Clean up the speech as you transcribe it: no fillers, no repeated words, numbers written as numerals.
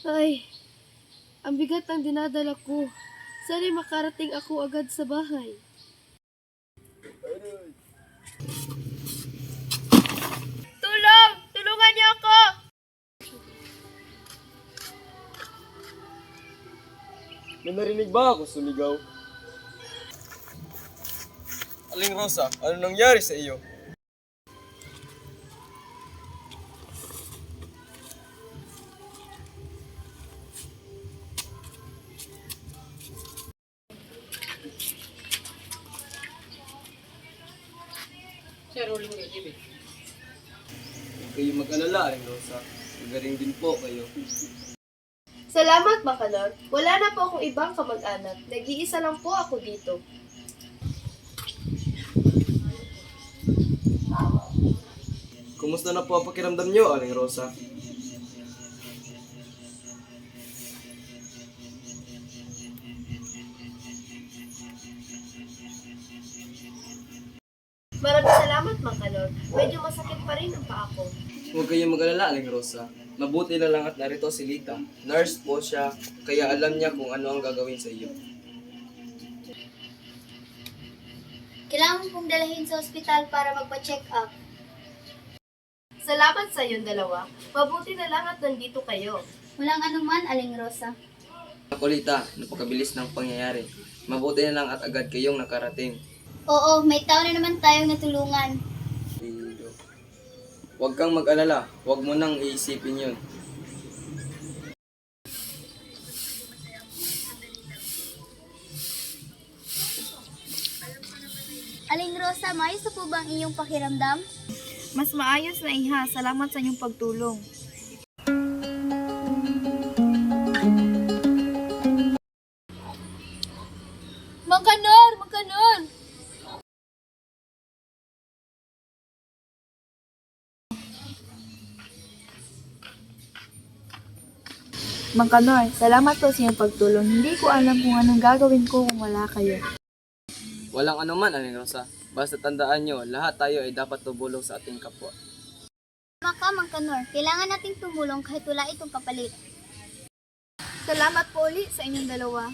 Ay, ang bigat ng dinadala ko. Sana'y makarating ako agad sa bahay. Tulong! Tulungan niyo ako! May narinig ba ako sumigaw? Aling Rosa, ano nangyari sa iyo? Huwag kayo mag-alala, Aling Rosa. Magaling din po kayo. Salamat, Bacanor. Wala na po akong ibang kamag-anak. Nag-iisa lang po ako dito. Kumusta na po ang pakiramdam niyo, Aling Rosa? Maraming salamat, Bacanor. Medyo masakit pa rin ang paa ko. Huwag kayong mag-alala, Aling Rosa. Mabuti na lang at narito si Lita. Nurse po siya, kaya alam niya kung ano ang gagawin sa iyo. Kailangan mo pong dalahin sa ospital para magpa-check up. Salamat sa iyong dalawa. Mabuti na lang at nandito kayo. Walang anuman, Aling Rosa. Ako, Lita, napakabilis ng pangyayari. Mabuti na lang at agad kayong nakarating. Oo, may tao na naman tayong natulungan. Huwag kang mag-alala. Huwag mo nang iisipin yun. Aling Rosa, maayos na po ba ang iyong pakiramdam? Mas maayos na iha. Salamat sa inyong pagtulong. Bacanor! Bacanor! Mang Kanor, salamat po sa inyong pagtulong. Hindi ko alam kung anong gagawin ko kung wala kayo. Walang anuman, Aling Rosa. Basta tandaan nyo, lahat tayo ay dapat tumulong sa ating kapwa. Tama ka, Mang Kanor. Kailangan nating tumulong kahit wala itong kapalit. Salamat po ulit sa inyong dalawa.